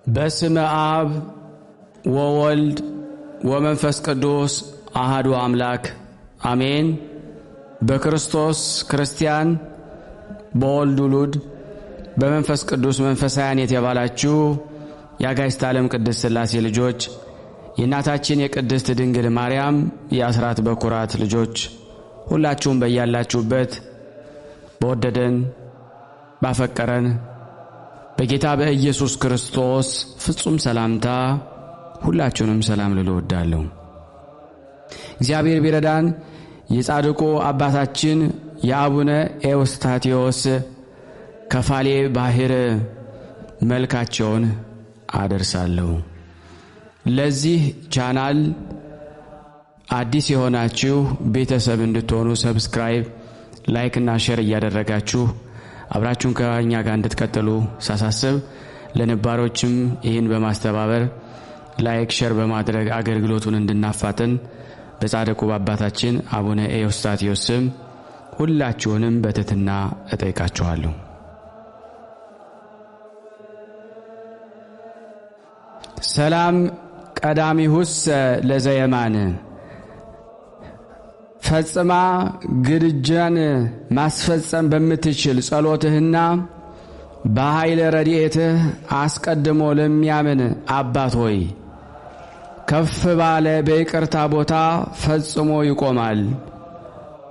በስመ አብ ወወልድ ወመንፈስ ቅዱስ አሐዱ አምላክ አሜን። በክርስቶስ ክርስቲያን፣ በወልድ ውሉድ፣ በመንፈስ ቅዱስ መንፈሳውያን የተባላችሁ የአጋዕዝተ ዓለም ቅድስት ሥላሴ ልጆች፣ የእናታችን የቅድስት ድንግል ማርያም የአስራት በኩራት ልጆች ሁላችሁም በያላችሁበት በወደደን ባፈቀረን በጌታ በኢየሱስ ክርስቶስ ፍጹም ሰላምታ ሁላችሁንም ሰላም ልል እወዳለሁ። እግዚአብሔር ቢረዳን የጻድቁ አባታችን የአቡነ ኤዎስጣቴዎስ ከፋሌ ባህር መልካቸውን አደርሳለሁ። ለዚህ ቻናል አዲስ የሆናችሁ ቤተሰብ እንድትሆኑ ሰብስክራይብ፣ ላይክ እና ሼር እያደረጋችሁ አብራችሁን ከኛ ጋር እንድትቀጥሉ ሳሳስብ፣ ለነባሮችም ይህን በማስተባበር ላይክ ሼር በማድረግ አገልግሎቱን እንድናፋጥን በጻድቁ አባታችን አቡነ ኤዎስጣቴዎስ ስም ሁላችሁንም በትህትና እጠይቃችኋለሁ። ሰላም ቀዳሚሁስ ለዘየማን ፈጽማ ግድጃን ማስፈጸም በምትችል ጸሎትህና በኃይለ ረድኤትህ አስቀድሞ ለሚያምን አባት ሆይ ከፍ ባለ በይቅርታ ቦታ ፈጽሞ ይቆማል።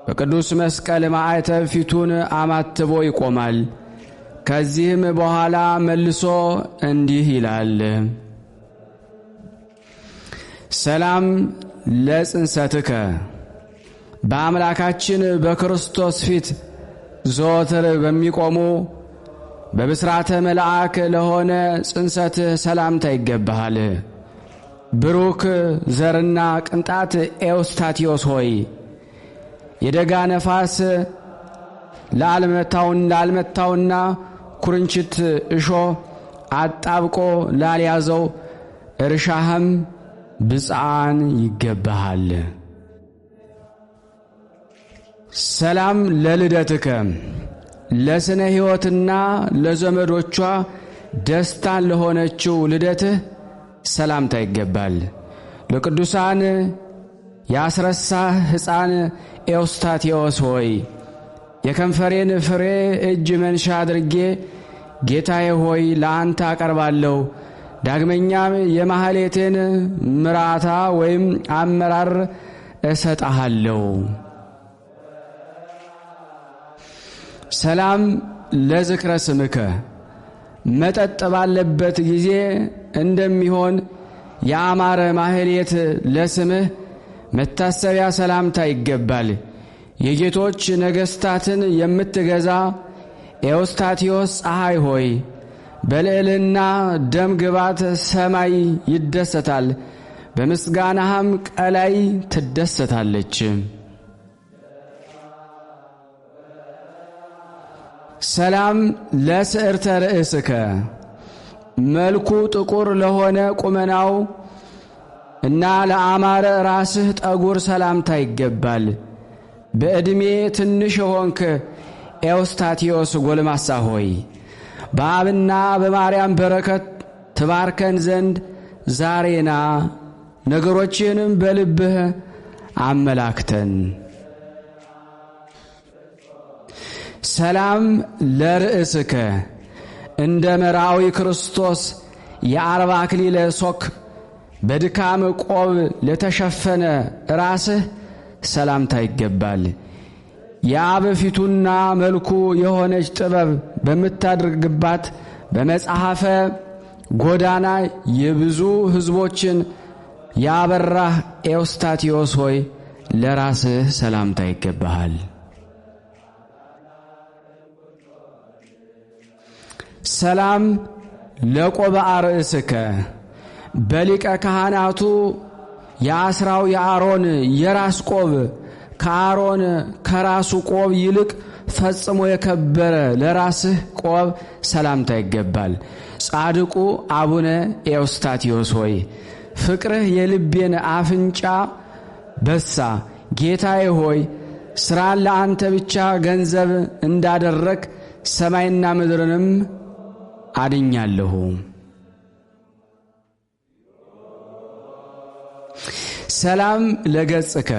በቅዱስ መስቀል ማዕተብ ፊቱን አማትቦ ይቆማል። ከዚህም በኋላ መልሶ እንዲህ ይላል። ሰላም ለጽንሰትከ በአምላካችን በክርስቶስ ፊት ዘወትር በሚቆሙ በብስራተ መልአክ ለሆነ ጽንሰትህ ሰላምታ ይገባሃል። ብሩክ ዘርና ቅንጣት ኤዎስጣቴዎስ ሆይ የደጋ ነፋስ ላልመታውና ኩርንችት እሾ አጣብቆ ላልያዘው እርሻህም ብፅዓን ይገባሃል። ሰላም ለልደትከ ለስነ ሕይወትና ለዘመዶቿ ደስታን ለሆነችው ልደትህ ሰላምታ ይገባል። ለቅዱሳን ያስረሳህ ሕፃን ኤዎስጣቴዎስ ሆይ የከንፈሬን ፍሬ እጅ መንሻ አድርጌ ጌታዬ ሆይ ለአንተ አቀርባለሁ። ዳግመኛም የማህሌቴን ምራታ ወይም አመራር እሰጥሃለሁ። ሰላም ለዝክረ ስምከ መጠጥ ባለበት ጊዜ እንደሚሆን የአማረ ማህሌት ለስምህ መታሰቢያ ሰላምታ ይገባል። የጌቶች ነገሥታትን የምትገዛ ኤዎስጣቴዎስ ፀሐይ ሆይ በልዕልና ደም ግባት ሰማይ ይደሰታል፣ በምስጋናህም ቀላይ ትደሰታለች። ሰላም ለስዕርተ ርእስከ መልኩ ጥቁር ለሆነ ቁመናው እና ለአማረ ራስህ ጠጉር ሰላምታ ይገባል። በዕድሜ ትንሽ የሆንክ ኤዎስጣቴዎስ ጎልማሳ ሆይ በአብና በማርያም በረከት ትባርከን ዘንድ ዛሬና ነገሮችንም በልብህ አመላክተን። ሰላም ለርእስከ እንደ መራዊ ክርስቶስ የአርባ አክሊለ ሦክ በድካም ቆብ ለተሸፈነ ራስህ ሰላምታ ይገባል። የአብ ፊቱና መልኩ የሆነች ጥበብ በምታደርግባት በመጽሐፈ ጎዳና የብዙ ሕዝቦችን ያበራህ ኤዎስጣቴዎስ ሆይ ለራስህ ሰላምታ ይገባሃል። ሰላም ለቆብአ ርእስከ በሊቀ ካህናቱ የአስራው የአሮን የራስ ቆብ ከአሮን ከራሱ ቆብ ይልቅ ፈጽሞ የከበረ ለራስህ ቆብ ሰላምታ ይገባል። ጻድቁ አቡነ ኤዎስጣቴዎስ ሆይ ፍቅርህ የልቤን አፍንጫ በሳ። ጌታዬ ሆይ ሥራን ለአንተ ብቻ ገንዘብ እንዳደረግ ሰማይና ምድርንም አድኛለሁ። ሰላም ለገጽከ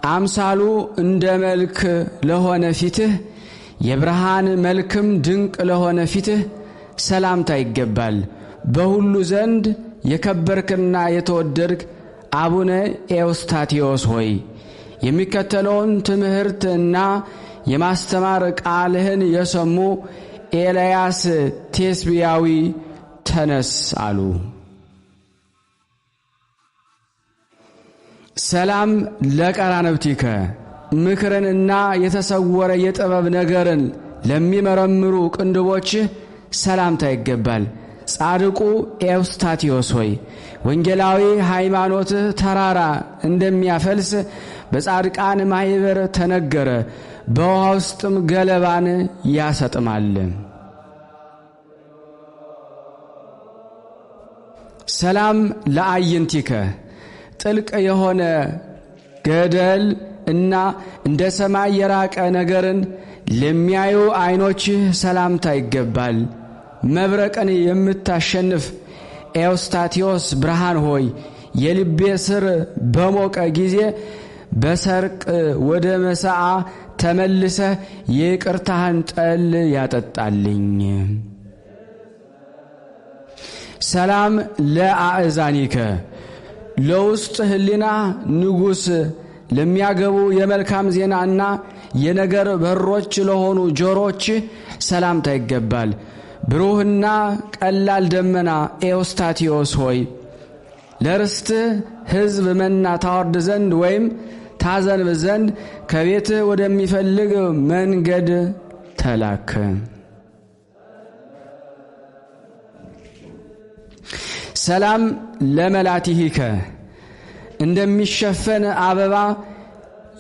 አምሳሉ እንደ መልክ ለሆነ ፊትህ የብርሃን መልክም ድንቅ ለሆነ ፊትህ ሰላምታ ይገባል። በሁሉ ዘንድ የከበርክና የተወደድክ አቡነ ኤዎስጣቴዎስ ሆይ የሚከተለውን ትምህርትና የማስተማር ቃልህን የሰሙ ኤልያስ ቴስቢያዊ ተነስ አሉ። ሰላም ለቀራንብቲከ ምክርንና የተሰወረ የጥበብ ነገርን ለሚመረምሩ ቅንድቦችህ ሰላምታ ይገባል። ጻድቁ ኤዎስጣቴዎስ ሆይ ወንጌላዊ ሃይማኖትህ ተራራ እንደሚያፈልስ በጻድቃን ማኅበር ተነገረ፣ በውሃ ውስጥም ገለባን ያሰጥማል። ሰላም ለአዕይንቲከ ጥልቅ የሆነ ገደል እና እንደ ሰማይ የራቀ ነገርን ለሚያዩ ዓይኖችህ ሰላምታ ይገባል። መብረቅን የምታሸንፍ ኤዎስጣቴዎስ ብርሃን ሆይ የልቤ ስር በሞቀ ጊዜ በሰርቅ ወደ መሳዓ ተመልሰህ የይቅርታህን ጠል ያጠጣልኝ። ሰላም ለአእዛኒከ ለውስጥ ህሊና ንጉሥ ለሚያገቡ የመልካም ዜናና የነገር በሮች ለሆኑ ጆሮች ሰላምታ ይገባል። ብሩህና ቀላል ደመና ኤዎስጣቴዎስ ሆይ ለርስትህ ሕዝብ መና ታወርድ ዘንድ ወይም ታዘንብ ዘንድ ከቤትህ ወደሚፈልግ መንገድ ተላክ። ሰላም ለመላቲሂከ እንደሚሸፈን አበባ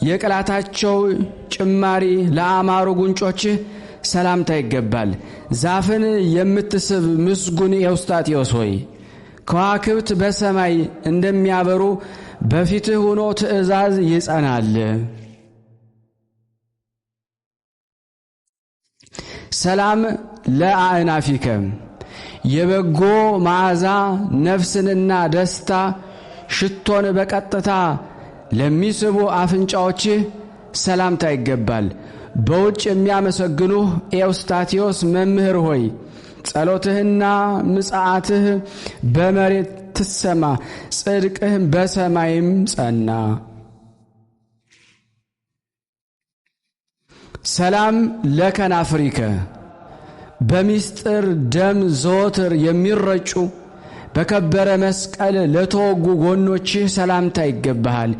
የቅላታቸው ጭማሪ ለአማሩ ጉንጮችህ ሰላምታ ይገባል። ዛፍን የምትስብ ምስጉን ኤዎስጣቴዎስ ሆይ ከዋክብት በሰማይ እንደሚያበሩ በፊትህ ሆኖ ትእዛዝ ይጸናል። ሰላም ለአእናፊከ የበጎ መዓዛ ነፍስንና ደስታ ሽቶን በቀጥታ ለሚስቡ አፍንጫዎችህ ሰላምታ ይገባል። በውጭ የሚያመሰግኑህ ኤዎስጣቴዎስ መምህር ሆይ ጸሎትህና ምጽአትህ በመሬት ትሰማ፣ ጽድቅህ በሰማይም ጸና። ሰላም ለከናፍሪከ በሚስጥር ደም ዘወትር የሚረጩ በከበረ መስቀል ለተወጉ ጎኖችህ ሰላምታ ይገባሃል።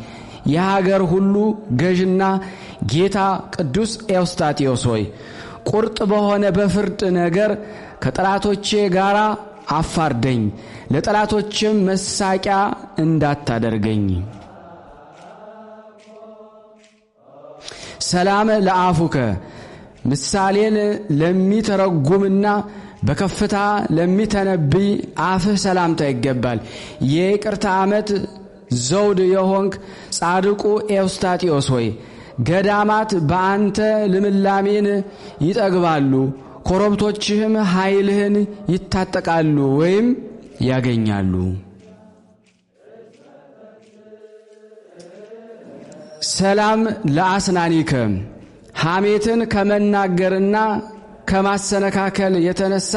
የሀገር ሁሉ ገዥና ጌታ ቅዱስ ኤዎስጣቴዎስ ሆይ ቁርጥ በሆነ በፍርድ ነገር ከጠላቶቼ ጋር አፋርደኝ፣ ለጠላቶችም መሳቂያ እንዳታደርገኝ። ሰላም ለአፉከ ምሳሌን ለሚተረጉምና በከፍታ ለሚተነብይ አፍህ ሰላምታ ይገባል። የይቅርታ ዓመት ዘውድ የሆንክ ጻድቁ ኤዎስጣቴዎስ ሆይ ገዳማት በአንተ ልምላሜን ይጠግባሉ፣ ኮረብቶችህም ኃይልህን ይታጠቃሉ ወይም ያገኛሉ። ሰላም ለአስናኒከ ሐሜትን ከመናገርና ከማሰነካከል የተነሳ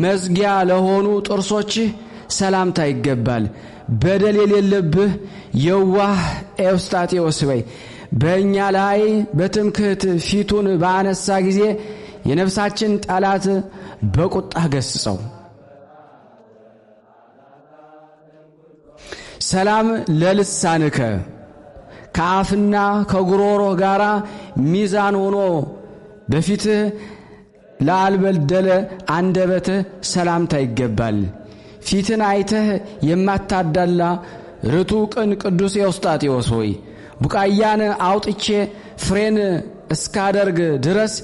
መዝጊያ ለሆኑ ጥርሶችህ ሰላምታ ይገባል። በደል የሌለብህ የዋህ ኤዎስጣቴዎስ ሆይ በእኛ ላይ በትምክህት ፊቱን ባነሳ ጊዜ የነፍሳችን ጠላት በቁጣህ ገስጸው። ሰላም ለልሳንከ ከአፍና ከጉሮሮ ጋር ሚዛን ሆኖ በፊትህ ላልበደለ አንደበትህ ሰላምታ ይገባል። ፊትን አይተህ የማታዳላ ርቱዕ ቅን ቅዱስ ኤዎስጣቴዎስ ሆይ ቡቃያን አውጥቼ ፍሬን እስካደርግ ድረስ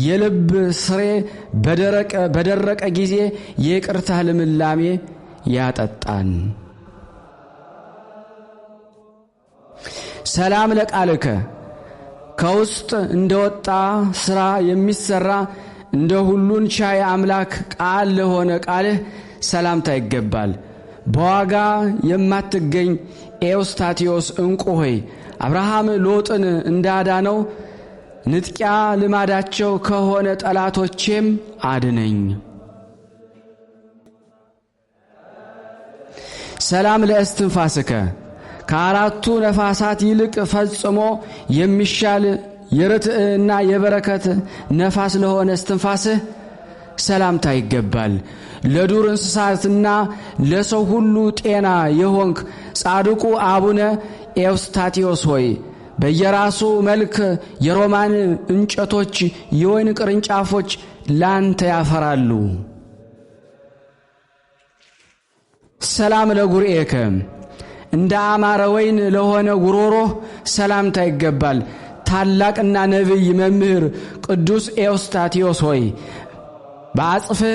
የልብ ስሬ በደረቀ ጊዜ የይቅርታ ልምላሜ ያጠጣን። ሰላም ለቃልከ ከውስጥ እንደወጣ ሥራ የሚሰራ እንደ ሁሉን ቻይ አምላክ ቃል ለሆነ ቃልህ ሰላምታ ይገባል። በዋጋ የማትገኝ ኤዎስታቴዎስ ዕንቁ ሆይ አብርሃም ሎጥን እንዳዳነው ንጥቂያ ልማዳቸው ከሆነ ጠላቶቼም አድነኝ። ሰላም ለእስትንፋስከ ከአራቱ ነፋሳት ይልቅ ፈጽሞ የሚሻል የርትዕና የበረከት ነፋስ ለሆነ እስትንፋስህ ሰላምታ ይገባል። ለዱር እንስሳትና ለሰው ሁሉ ጤና የሆንክ ጻድቁ አቡነ ኤዎስታቴዎስ ሆይ በየራሱ መልክ የሮማን እንጨቶች የወይን ቅርንጫፎች ላንተ ያፈራሉ። ሰላም ለጉርኤከ እንደ አማረ ወይን ለሆነ ጉሮሮህ ሰላምታ ይገባል። ታላቅና ነቢይ መምህር ቅዱስ ኤዎስታቴዎስ ሆይ በአጽፍህ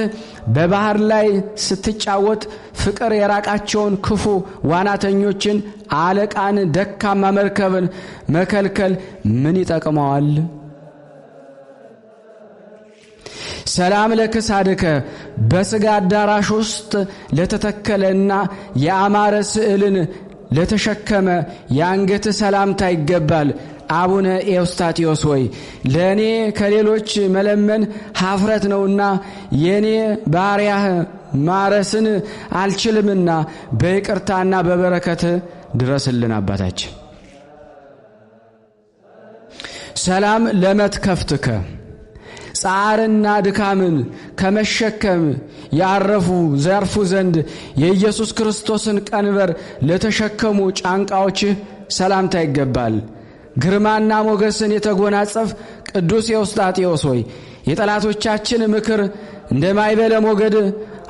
በባህር ላይ ስትጫወት ፍቅር የራቃቸውን ክፉ ዋናተኞችን አለቃን ደካማ መርከብን መከልከል ምን ይጠቅመዋል? ሰላም ለክሳድከ በሥጋ አዳራሽ ውስጥ ለተተከለና የአማረ ስዕልን ለተሸከመ የአንገት ሰላምታ ይገባል። አቡነ ኤዎስታቴዎስ ሆይ ለእኔ ከሌሎች መለመን ኀፍረት ነውና የእኔ ባሪያህ ማረስን አልችልምና በይቅርታና በበረከት ድረስልን አባታችን። ሰላም ለመትከፍትከ ጻርና ድካምን ከመሸከም ያርፉ ዘንድ የኢየሱስ ክርስቶስን ቀንበር ለተሸከሙ ጫንቃዎችህ ሰላምታ ይገባል። ግርማና ሞገስን የተጎናጸፍ ቅዱስ ኤዎስጣቴዎስ ሆይ የጠላቶቻችን ምክር እንደ ማይበለ ሞገድ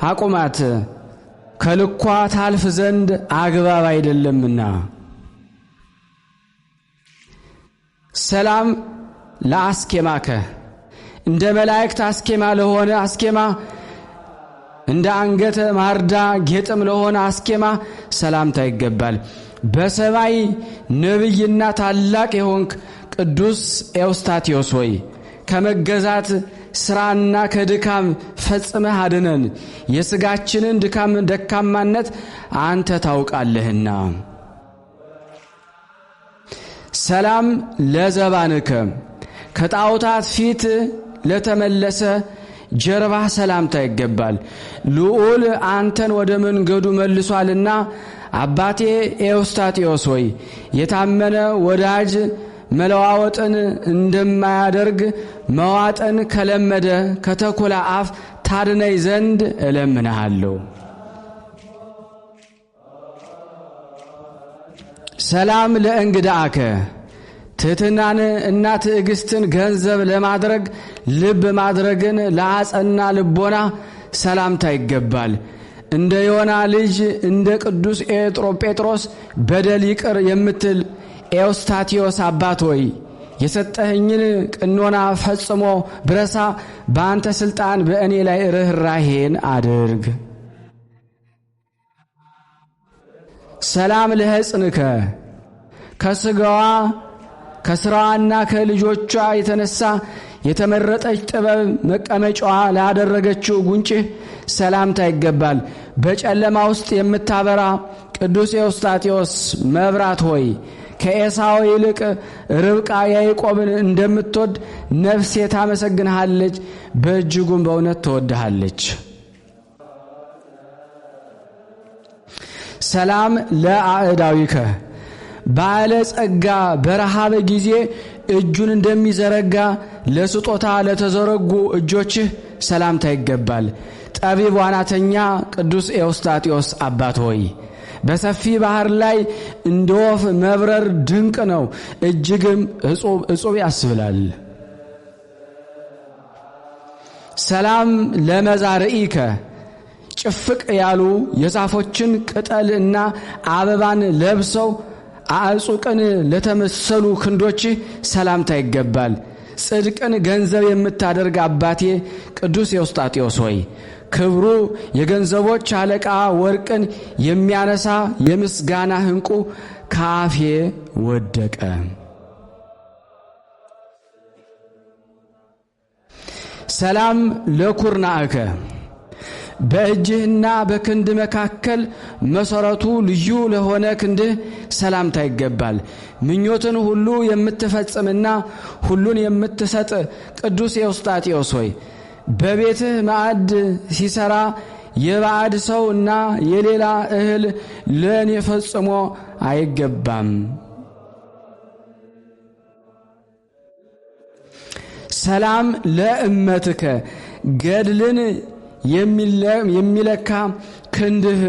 አቁማት፣ ከልኳ ታልፍ ዘንድ አግባብ አይደለምና። ሰላም ለአስኬማከ እንደ መላእክት አስኬማ ለሆነ አስኬማ እንደ አንገተ ማርዳ ጌጥም ለሆነ አስኬማ ሰላምታ ይገባል። በሰማይ ነቢይና ታላቅ የሆንክ ቅዱስ ኤዎስጣቴዎስ ሆይ ከመገዛት ሥራና ከድካም ፈጽመህ አድነን፣ የሥጋችንን ድካም ደካማነት አንተ ታውቃለህና። ሰላም ለዘባንከ ከጣዖታት ፊት ለተመለሰ ጀርባህ ሰላምታ ይገባል። ልዑል አንተን ወደ መንገዱ መልሷልና አባቴ ኤዎስጣቴዎስ ሆይ የታመነ ወዳጅ መለዋወጥን እንደማያደርግ መዋጠን ከለመደ ከተኩላ አፍ ታድነይ ዘንድ እለምንሃለሁ። ሰላም ለእንግዳአከ ትሕትናን እና ትዕግስትን ገንዘብ ለማድረግ ልብ ማድረግን ለአጸና ልቦና ሰላምታ ይገባል። እንደ ዮና ልጅ እንደ ቅዱስ ጴጥሮስ በደል ይቅር የምትል ኤዎስጣቴዎስ አባት ሆይ የሰጠኸኝን ቅኖና ፈጽሞ ብረሳ በአንተ ሥልጣን በእኔ ላይ ርኅራኄን አድርግ። ሰላም ለሕፅንከ ከሥጋዋ ከሥራዋና ከልጆቿ የተነሳ የተመረጠች ጥበብ መቀመጫዋ ላደረገችው ጉንጭህ ሰላምታ ይገባል። በጨለማ ውስጥ የምታበራ ቅዱስ ኤዎስጣቴዎስ መብራት ሆይ ከኤሳው ይልቅ ርብቃ ያዕቆብን እንደምትወድ ነፍሴ ታመሰግንሃለች፣ በእጅጉም በእውነት ትወድሃለች። ሰላም ለአዕዳዊከ ባለ ጸጋ በረሃብ ጊዜ እጁን እንደሚዘረጋ ለስጦታ ለተዘረጉ እጆችህ ሰላምታ ይገባል። ጠቢብ ዋናተኛ ቅዱስ ኤዎስጣቴዎስ አባት ሆይ በሰፊ ባህር ላይ እንደ ወፍ መብረር ድንቅ ነው፣ እጅግም እጹብ ያስብላል። ሰላም ለመዛርኢከ ጭፍቅ ያሉ የዛፎችን ቅጠል እና አበባን ለብሰው አዕጹቅን ለተመሰሉ ክንዶች ሰላምታ ይገባል። ጽድቅን ገንዘብ የምታደርግ አባቴ ቅዱስ ኤዎስጣቴዎስ ሆይ ክብሩ የገንዘቦች አለቃ ወርቅን የሚያነሳ የምስጋና ዕንቁ ከአፌ ወደቀ። ሰላም ለኩርናእከ በእጅህና በክንድ መካከል መሰረቱ ልዩ ለሆነ ክንድህ ሰላምታ ይገባል። ምኞትን ሁሉ የምትፈጽምና ሁሉን የምትሰጥ ቅዱስ ኤዎስጣቴዎስ ሆይ በቤትህ ማዕድ ሲሰራ የባዕድ ሰውና የሌላ እህል ለኔ ፈጽሞ አይገባም። ሰላም ለእመትከ ገድልን የሚለካ ክንድህ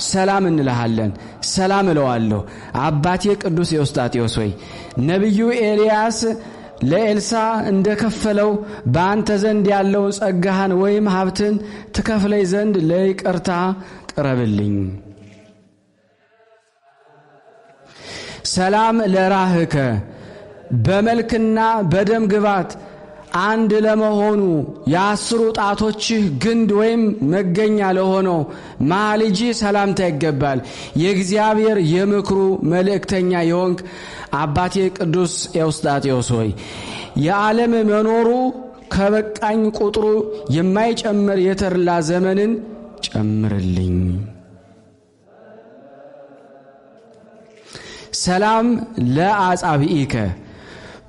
ሰላም እንልሃለን። ሰላም እለዋለሁ። አባቴ ቅዱስ ኤዎስጣቴዎስ ሆይ ነቢዩ ኤልያስ ለኤልሳ እንደከፈለው በአንተ ዘንድ ያለው ጸጋህን ወይም ሀብትን ትከፍለኝ ዘንድ ለይቅርታ ቅረብልኝ። ሰላም ለራህከ በመልክና በደም ግባት አንድ ለመሆኑ የአስሩ ጣቶችህ ግንድ ወይም መገኛ ለሆነው ማልጂ ሰላምታ ይገባል። የእግዚአብሔር የምክሩ መልእክተኛ የሆንክ አባቴ ቅዱስ ኤዎስጣቴዎስ ሆይ የዓለም መኖሩ ከበቃኝ ቁጥሩ የማይጨምር የተርላ ዘመንን ጨምርልኝ። ሰላም ለአጻብኢከ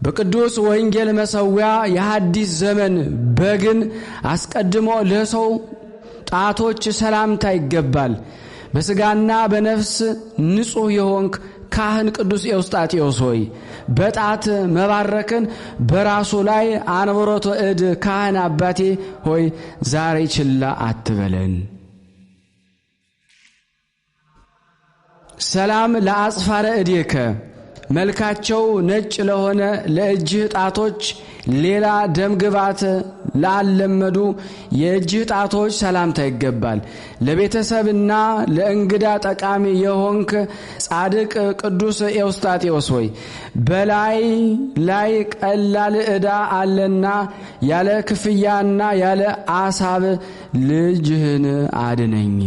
በቅዱስ ወንጌል መሠዊያ የሐዲስ ዘመን በግን አስቀድሞ ለሰው ጣቶች ሰላምታ ይገባል። በሥጋና በነፍስ ንጹሕ የሆንክ ካህን ቅዱስ ኤዎስጣቴዎስ ሆይ በጣት መባረክን በራሱ ላይ አንብሮተ እድ ካህን አባቴ ሆይ ዛሬ ችላ አትበለን። ሰላም ለአጽፋረ እዴከ መልካቸው ነጭ ለሆነ ለእጅህ ጣቶች ሌላ ደም ግባት ላለመዱ የእጅህ ጣቶች ሰላምታ ይገባል። ለቤተሰብና ለእንግዳ ጠቃሚ የሆንክ ጻድቅ ቅዱስ ኤዎስጣቴዎስ ሆይ በላይ ላይ ቀላል ዕዳ አለና ያለ ክፍያና ያለ አሳብ ልጅህን አድነኝ።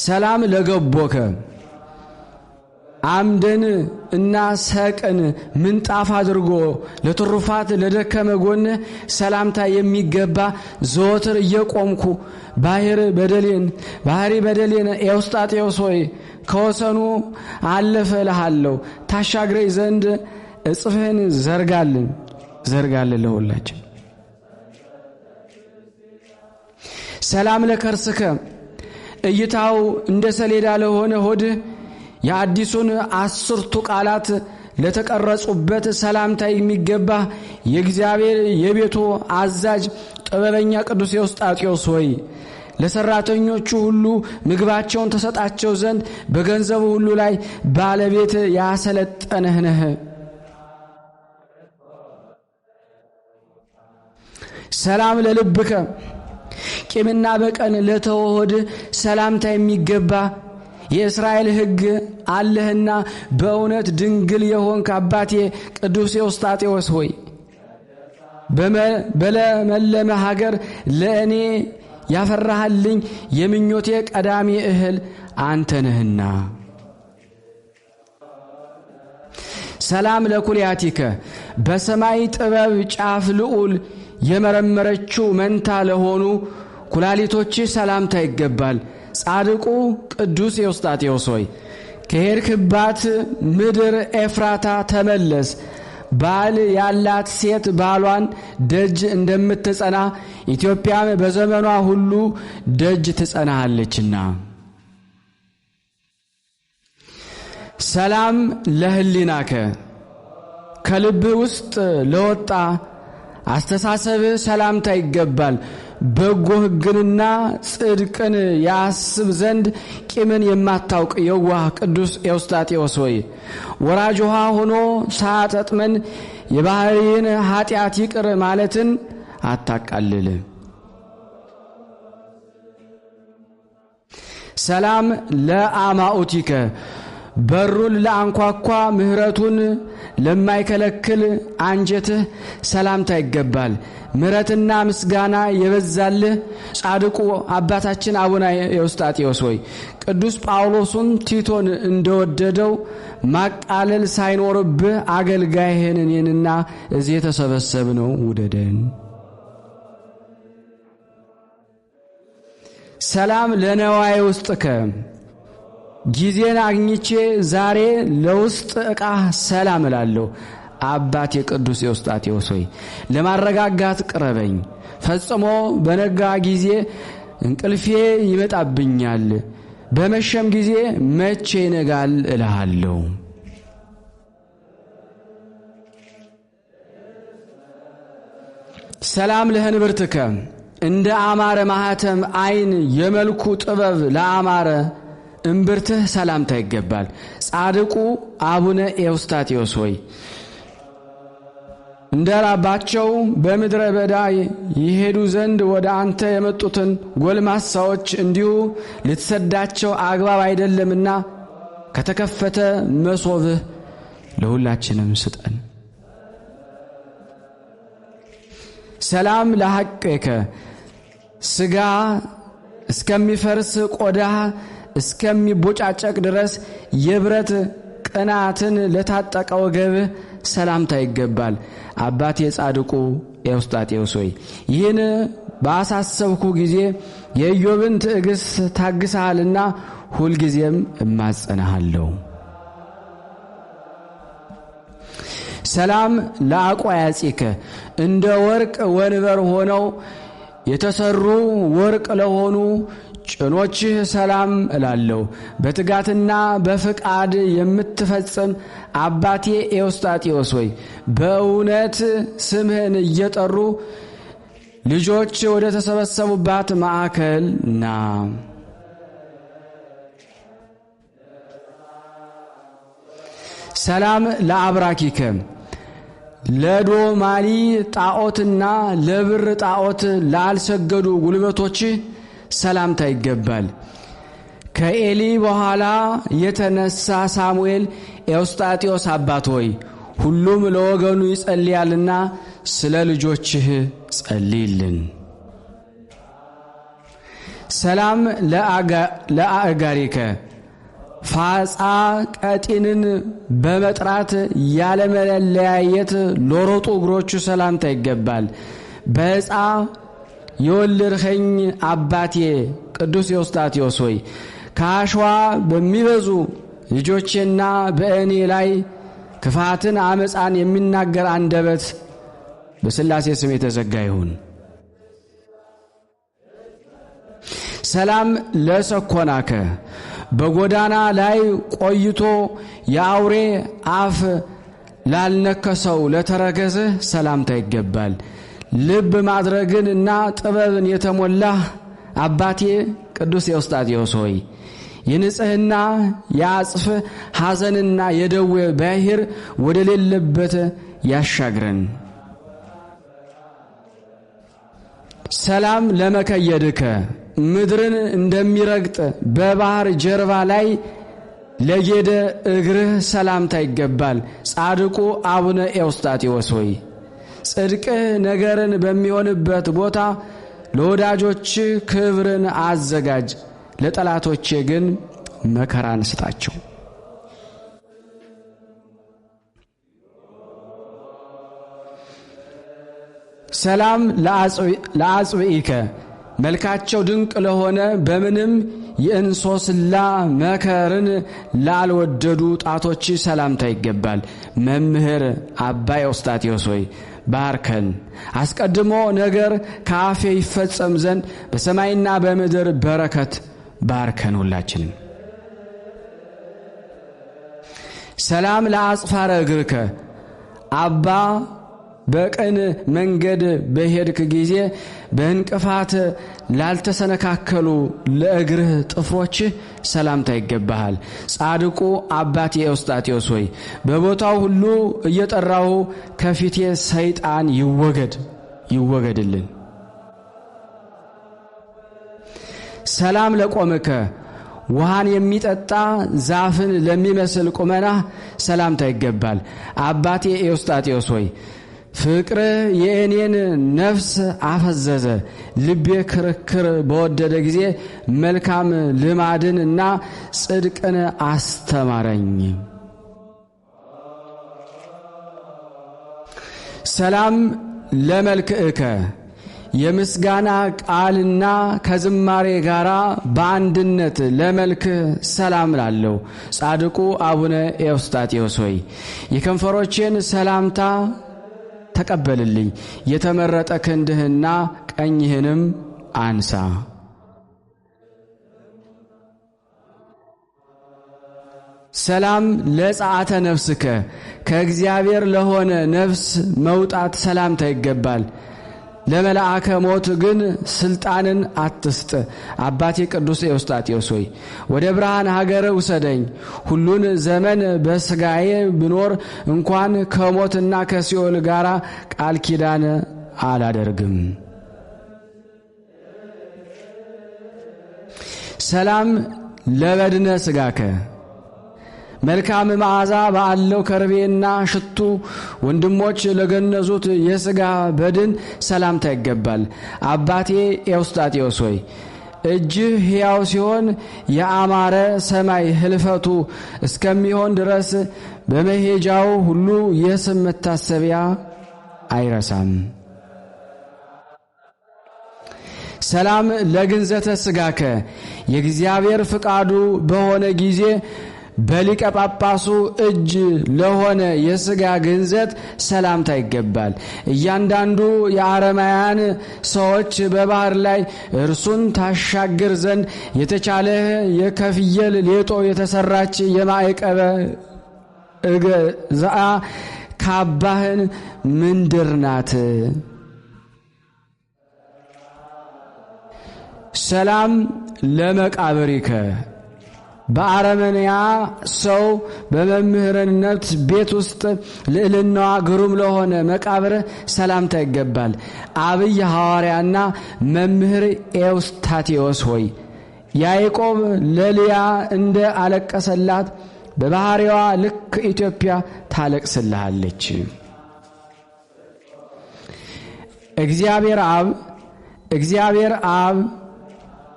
ሰላም ለገቦከ አምደን እና ሰቅን ምንጣፍ አድርጎ ለትሩፋት ለደከመ ጎን ሰላምታ የሚገባ ዘወትር እየቆምኩ ባህሪ በደሌን ኤዎስጣቴዎስ ሆይ ከወሰኑ አለፈ እልሃለሁ። ታሻግረኝ ዘንድ እጽፍህን ዘርጋልን ለሁላችን። ሰላም ለከርስከ እይታው እንደ ሰሌዳ ለሆነ ሆድ የአዲሱን 10ቱ ቃላት ለተቀረጹበት ሰላምታ የሚገባ የእግዚአብሔር የቤቱ አዛዥ ጥበበኛ ቅዱስ ኤዎስጣቴዎስ ሆይ ለሰራተኞቹ ሁሉ ምግባቸውን ተሰጣቸው ዘንድ በገንዘቡ ሁሉ ላይ ባለቤት ያሰለጠነህ ነህ። ሰላም ለልብከ ቂምና በቀል ለተወሆድ ሰላምታ የሚገባ የእስራኤል ሕግ አለህና በእውነት ድንግል የሆንክ አባቴ ቅዱስ ኤዎስጣቴዎስ ሆይ በለመለመ ሀገር ለእኔ ያፈራህልኝ የምኞቴ ቀዳሚ እህል አንተ ነህና። ሰላም ለኩልያቲከ በሰማይ ጥበብ ጫፍ ልዑል የመረመረችው መንታ ለሆኑ ኩላሊቶች ሰላምታ ይገባል። ጻድቁ ቅዱስ ኤዎስጣቴዎስ ሆይ ከሄድክባት ምድር ኤፍራታ ተመለስ። ባል ያላት ሴት ባሏን ደጅ እንደምትጸና ኢትዮጵያም በዘመኗ ሁሉ ደጅ ትጸናሃለችና። ሰላም ለህሊናከ ከልብህ ውስጥ ለወጣ አስተሳሰብህ ሰላምታ ይገባል። በጎ ሕግንና ጽድቅን ያስብ ዘንድ ቂምን የማታውቅ የዋህ ቅዱስ ኤዎስጣቴዎስ ሆይ ወራጅ ውሃ ሆኖ ሳያጠጥመን የባህሪን ኃጢአት ይቅር ማለትን አታቃልል። ሰላም ለአማኡቲከ በሩን ለአንኳኳ ምሕረቱን ለማይከለክል አንጀትህ ሰላምታ ይገባል። ምሕረትና ምስጋና የበዛልህ ጻድቁ አባታችን አቡነ ኤዎስጣቴዎስ ሆይ ቅዱስ ጳውሎስን ቲቶን እንደወደደው ማቃለል ሳይኖርብህ አገልጋይህን እኔንና እዚህ የተሰበሰብነው ውደደን። ሰላም ለነዋይ ውስጥከ ጊዜን አግኝቼ ዛሬ ለውስጥ ዕቃ ሰላም እላለሁ። አባቴ ቅዱስ ኤዎስጣቴዎስ ሆይ ለማረጋጋት ቅረበኝ። ፈጽሞ በነጋ ጊዜ እንቅልፌ ይመጣብኛል፣ በመሸም ጊዜ መቼ ይነጋል እልሃለሁ። ሰላም ለህንብርትከ እንደ አማረ ማህተም አይን የመልኩ ጥበብ ለአማረ እምብርትህ ሰላምታ ይገባል። ጻድቁ አቡነ ኤዎስጣቴዎስ ሆይ እንደራባቸው በምድረ በዳ ይሄዱ ዘንድ ወደ አንተ የመጡትን ጎልማሳዎች እንዲሁ ልትሰዳቸው አግባብ አይደለምና ከተከፈተ መሶብህ ለሁላችንም ስጠን። ሰላም ለሐቅከ ስጋ እስከሚፈርስ ቆዳ እስከሚቦጫጨቅ ድረስ የብረት ቅናትን ለታጠቀ ወገብህ ሰላምታ ይገባል። አባቴ ጻድቁ ኤዎስጣቴዎስ ሆይ ይህን ባሳሰብኩ ጊዜ የኢዮብን ትዕግስት ታግሰሃልና ሁልጊዜም እማጸናሃለሁ። ሰላም ለአቋያጺከ እንደ ወርቅ ወንበር ሆነው የተሰሩ ወርቅ ለሆኑ ጭኖችህ ሰላም እላለሁ። በትጋትና በፍቃድ የምትፈጽም አባቴ ኤዎስጣቴዎስ ሆይ በእውነት ስምህን እየጠሩ ልጆች ወደ ተሰበሰቡባት ማዕከል ና። ሰላም ለአብራኪከ ለዶማሊ ጣዖትና ለብር ጣዖት ላልሰገዱ ጉልበቶች ሰላምታ ይገባል። ከኤሊ በኋላ የተነሳ ሳሙኤል ኤዎስጣቴዎስ አባት ሆይ ሁሉም ለወገኑ ይጸልያልና ስለ ልጆችህ ጸልይልን። ሰላም ለአእጋሪከ ፋጻ ቀጢንን በመጥራት ያለመለያየት ለሮጡ እግሮቹ ሰላምታ ይገባል። በዕፃ የወለድኸኝ አባቴ ቅዱስ ኤዎስጣቴዎስ ሆይ ከአሸዋ በሚበዙ ልጆቼና በእኔ ላይ ክፋትን አመፃን የሚናገር አንደበት በሥላሴ ስም የተዘጋ ይሁን። ሰላም ለሰኮናከ በጎዳና ላይ ቆይቶ የአውሬ አፍ ላልነከሰው ለተረከዝህ ሰላምታ ይገባል። ልብ ማድረግን እና ጥበብን የተሞላህ አባቴ ቅዱስ ኤዎስጣቴዎስ ሆይ የንጽህና የአጽፍ ሐዘንና የደዌ ባሕር ወደ ሌለበት ያሻግረን። ሰላም ለመከየድከ ምድርን እንደሚረግጥ በባህር ጀርባ ላይ ለጌደ እግርህ ሰላምታ ይገባል። ጻድቁ አቡነ ኤዎስጣቴዎስ ሆይ ጽድቅህ ነገርን በሚሆንበት ቦታ ለወዳጆች ክብርን አዘጋጅ፣ ለጠላቶቼ ግን መከራን ስጣቸው። ሰላም ለአጽብኢከ መልካቸው ድንቅ ለሆነ በምንም የእንሶስላ መከርን ላልወደዱ ጣቶች ሰላምታ ይገባል። መምህር አባ ኤዎስጣቴዎስ ሆይ ባርከን። አስቀድሞ ነገር ከአፌ ይፈጸም ዘንድ በሰማይና በምድር በረከት ባርከን ሁላችንም። ሰላም ለአጽፋረ እግርከ አባ በቀን መንገድ በሄድክ ጊዜ በእንቅፋት ላልተሰነካከሉ ለእግርህ ጥፍሮች ሰላምታ ይገባሃል። ጻድቁ አባቴ ኤዎስጣቴዎስ ሆይ በቦታው ሁሉ እየጠራሁ ከፊቴ ሰይጣን ይወገድልን። ሰላም ለቆምከ ውሃን የሚጠጣ ዛፍን ለሚመስል ቁመና ሰላምታ ይገባል። አባቴ ኤዎስጣቴዎስ ሆይ ፍቅርህ የእኔን ነፍስ አፈዘዘ። ልቤ ክርክር በወደደ ጊዜ መልካም ልማድን እና ጽድቅን አስተማረኝ። ሰላም ለመልክዕከ የምስጋና ቃልና ከዝማሬ ጋር በአንድነት ለመልክህ ሰላም ላለው ጻድቁ አቡነ ኤዎስጣቴዎስ ሆይ የከንፈሮቼን ሰላምታ ተቀበልልኝ። የተመረጠ ክንድህና ቀኝህንም አንሳ። ሰላም ለጸአተ ነፍስከ ከእግዚአብሔር ለሆነ ነፍስ መውጣት ሰላምታ ይገባል። ለመልአከ ሞት ግን ስልጣንን አትስጥ። አባቴ ቅዱስ ኤዎስጣቴዎስ ሆይ ወደ ብርሃን ሀገር ውሰደኝ። ሁሉን ዘመን በስጋዬ ብኖር እንኳን ከሞትና ከሲኦል ጋር ቃል ኪዳን አላደርግም። ሰላም ለበድነ ስጋከ መልካም መዓዛ ባለው ከርቤና ሽቱ ወንድሞች ለገነዙት የሥጋ በድን ሰላምታ ይገባል። አባቴ ኤዎስጣቴዎስ ሆይ እጅህ ሕያው ሲሆን የአማረ ሰማይ ህልፈቱ እስከሚሆን ድረስ በመሄጃው ሁሉ የስም መታሰቢያ አይረሳም። ሰላም ለግንዘተ ሥጋከ የእግዚአብሔር ፍቃዱ በሆነ ጊዜ በሊቀ ጳጳሱ እጅ ለሆነ የሥጋ ግንዘት ሰላምታ ይገባል። እያንዳንዱ የአረማውያን ሰዎች በባህር ላይ እርሱን ታሻግር ዘንድ የተቻለህ የከፍየል ሌጦ የተሰራች የማዕቀበ እገዛአ ካባህን ምንድር ናት? ሰላም ለመቃብሪከ በአረመንያ ሰው በመምህርነት ቤት ውስጥ ልዕልናዋ ግሩም ለሆነ መቃብር ሰላምታ ይገባል። አብይ ሐዋርያና መምህር ኤዎስጣቴዎስ ሆይ ያዕቆብ ለልያ እንደ አለቀሰላት በባህሪዋ ልክ ኢትዮጵያ ታለቅስልሃለች። እግዚአብሔር አብ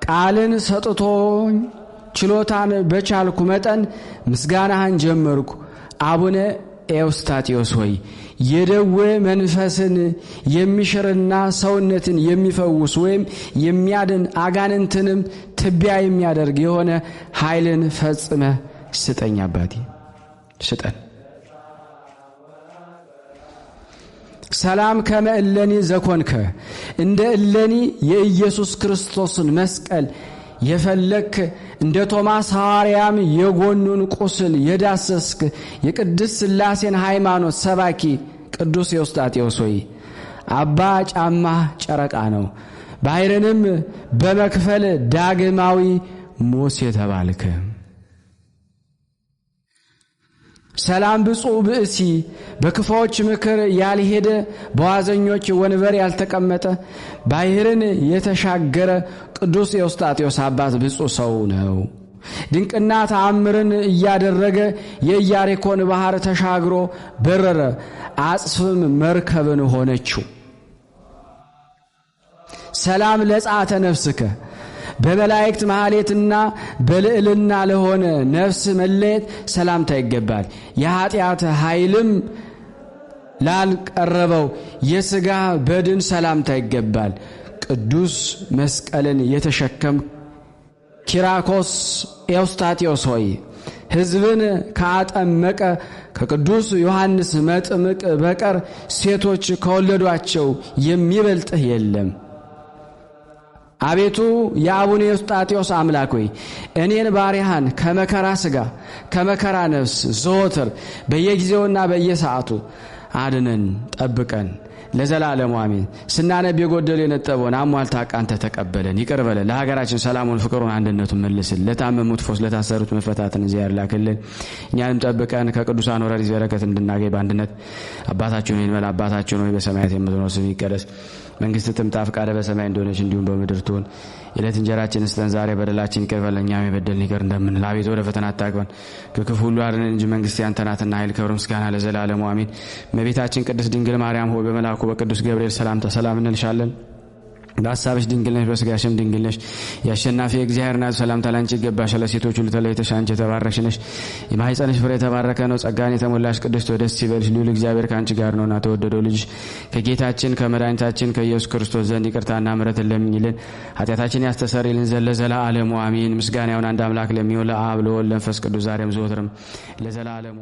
ቃልን ሰጥቶኝ ችሎታን በቻልኩ መጠን ምስጋናህን ጀመርኩ። አቡነ ኤዎስጣቴዎስ ሆይ የደዌ መንፈስን የሚሽርና ሰውነትን የሚፈውስ ወይም የሚያድን አጋንንትንም ትቢያ የሚያደርግ የሆነ ኃይልን ፈጽመህ ስጠኝ። አባቴ ስጠን። ሰላም ከመ እለኒ ዘኮንከ እንደ እለኒ የኢየሱስ ክርስቶስን መስቀል የፈለክ እንደ ቶማስ ሐዋርያም የጎኑን ቁስል የዳሰስክ የቅድስት ሥላሴን ሃይማኖት ሰባኪ ቅዱስ ኤዎስጣቴዎስ ሆይ አባ ጫማ ጨረቃ ነው፣ ባሕርንም በመክፈል ዳግማዊ ሙሴ የተባልክ። ሰላም ብፁዕ ብእሲ በክፉዎች ምክር ያልሄደ በዋዘኞች ወንበር ያልተቀመጠ ባሕርን የተሻገረ ቅዱስ ኤዎስጣቴዎስ አባት ብፁዕ ሰው ነው። ድንቅና ተአምርን እያደረገ የኢያሪኮን ባህር ተሻግሮ በረረ፣ አጽፍም መርከብን ሆነችው። ሰላም ለጸአተ ነፍስከ በመላእክት ማህሌትና በልዕልና ለሆነ ነፍስ መለየት ሰላምታ ይገባል። የኃጢአት ኃይልም ላልቀረበው የሥጋ በድን ሰላምታ ይገባል። ቅዱስ መስቀልን የተሸከም ኪራኮስ ኤዎስጣቴዎስ ሆይ ሕዝብን ካጠመቀ ከቅዱስ ዮሐንስ መጥምቅ በቀር ሴቶች ከወለዷቸው የሚበልጥህ የለም። አቤቱ የአቡነ ኤዎስጣቴዎስ አምላክ ሆይ እኔን ባሪያህን ከመከራ ሥጋ ከመከራ ነፍስ ዘወትር በየጊዜውና በየሰዓቱ አድነን፣ ጠብቀን ለዘላለሙ አሜን። ስናነብ የጎደለ የነጠበውን አሟልታ ቃንተ ተቀበለን፣ ይቅር በለን። ለሀገራችን ሰላሙን፣ ፍቅሩን፣ አንድነቱን መልስልን። ለታመሙት ፈውስ፣ ለታሰሩት መፈታትን እግዚአብሔር ላክልን። እኛንም ጠብቀን ከቅዱሳን ወረድ በረከት እንድናገኝ በአንድነት አባታችን ሆይ እንበል። አባታችን ሆይ በሰማያት የምትኖር ስምህ ይቀደስ፣ መንግስት ትምጣ፣ ፈቃደ በሰማይ እንደሆነች እንዲሁም በምድር ትሁን። የዕለት እንጀራችንን ስጠን ዛሬ፣ በደላችን ይቅር በለን እኛም የበደልን ይቅር እንደምንል። አቤቱ ወደ ፈተና አታግባን ከክፉ ሁሉ አድነን እንጂ መንግስት ያንተ ናትና ኃይል፣ ክብር፣ ምስጋና ለዘላለሙ አሜን። እመቤታችን ቅድስት ድንግል ማርያም ሆይ በመልአኩ በቅዱስ ገብርኤል ሰላምታ ሰላም እንልሻለን። በሐሳብሽ ድንግል ነሽ፣ በሥጋሽም ድንግል ነሽ። የአሸናፊ እግዚአብሔር እናት ሰላምታ ላንቺ ይገባሻል። ሴቶች ሁሉ ተለይተሽ አንቺ የተባረክሽ ነሽ፣ የማኅፀንሽ ፍሬ የተባረከ ነው። ጸጋን የተሞላሽ ቅድስት ሆይ ደስ ይበልሽ፣ ልዑል እግዚአብሔር ከአንቺ ጋር ነውና ተወደደው ልጅሽ ከጌታችን ከመድኃኒታችን ከኢየሱስ ክርስቶስ ዘንድ ይቅርታና ምሕረትን ለምኝልን ኃጢአታችን ያስተሰርይልን ዘንድ ለዘላለሙ አሜን። ምስጋና ይሁን አንድ አምላክ ለሚሆን ለአብ ለወልድ ለመንፈስ ቅዱስ ዛሬም ዘወትርም ለዘላለሙ